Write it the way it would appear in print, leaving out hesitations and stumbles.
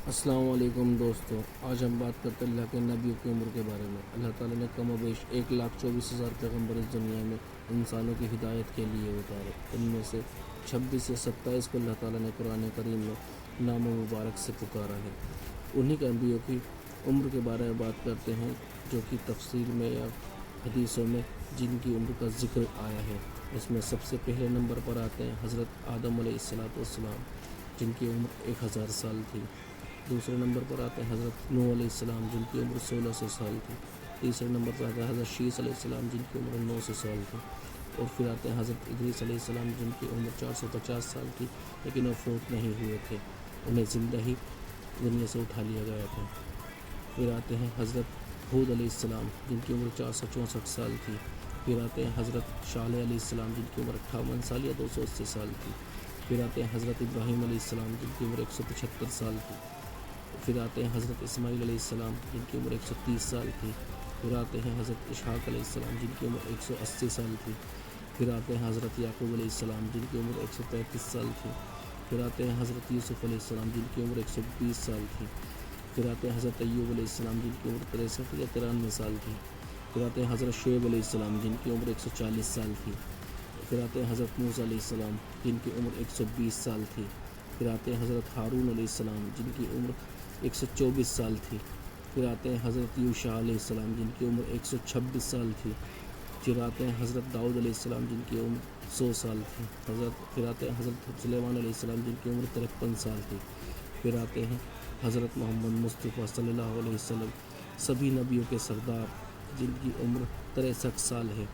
السلام علیکم دوستو، آج ہم بات کرتے ہیں اللہ کے نبیوں کی عمر کے بارے میں۔ اللہ تعالیٰ نے کم و بیش 1,24,000 پیغمبر اس دنیا میں انسانوں کی ہدایت کے لیے اتارے۔ ان میں سے 26 یا 27 کو اللہ تعالیٰ نے قرآن کریم میں نام مبارک سے پکارا ہے۔ انہی کے انبیوں کی عمر کے بارے میں بات کرتے ہیں، جو کہ تفسیر میں یا حدیثوں میں جن کی عمر کا ذکر آیا ہے۔ اس میں سب سے پہلے نمبر پر آتے ہیں حضرت آدم علیہ السلام، جن کی عمر 1000 سال تھی۔ دوسرے نمبر پر آتے ہیں حضرت نوح علیہ السلام، جن کی عمر 1600 سال تھی۔ تیسرے نمبر پر آتے ہیں حضرت شیث علیہ السلام، جن کی عمر 900 سال تھی۔ اور پھر آتے ہیں حضرت ادریس علیہ السلام، جن کی عمر 450 سال تھی، لیکن وہ فوت نہیں ہوئے تھے، انہیں زندہ ہی دنیا سے اٹھا لیا گیا تھا۔ پھر آتے ہیں حضرت ہود علیہ السلام، جن کی عمر 464 سال تھی۔ پھر آتے ہیں حضرت صالح علیہ السلام، جن کی عمر 58 سال یا 280 سال تھی۔ پھر آتے ہیں حضرت ابراہیم علیہ السلام، جن کی عمر 175 سال تھی۔ پھر آتے ہیں حضرت اسماعیل علیہ السلام، جن کی عمر 130 سال تھی۔ پھر آتے ہیں حضرت اسحاق علیہ السلام، جن کی عمر 180 سال تھی۔ پھر آتے ہیں حضرت یعقوب علیہ السلام، جن کی عمر 133 سال تھی۔ پھر آتے ہیں حضرت یوسف علیہ السلام، جن کی عمر 120 سال تھی۔ پھر آتے ہیں حضرت ایوب علیہ السلام، جن کی عمر 63 یا 93 سال تھی۔ پھر آتے ہیں حضرت شعیب علیہ السلام، جن کی عمر 140 سال تھی۔ پھر آتے ہیں حضرت موسیٰ علیہ السلام، جن کی عمر 120 سال تھی۔ پھر آتے ہیں حضرت ہارون علیہ السلام، جن کی عمر 124 سال تھی۔ پھر آتے ہیں حضرت یوشع علیہ السلام، جن کی عمر 126 سال تھی۔ پھر آتے ہیں حضرت داؤد علیہ السلام، جن کی عمر 100 سال تھی۔ پھر آتے ہیں حضرت سلیمان علیہ السلام، جن کی عمر 53 سال تھی۔ پھر آتے ہیں حضرت محمد مصطفیٰ صلی اللہ علیہ وسلم، سبھی نبیوں کے سردار، جن کی عمر 63 سال ہے۔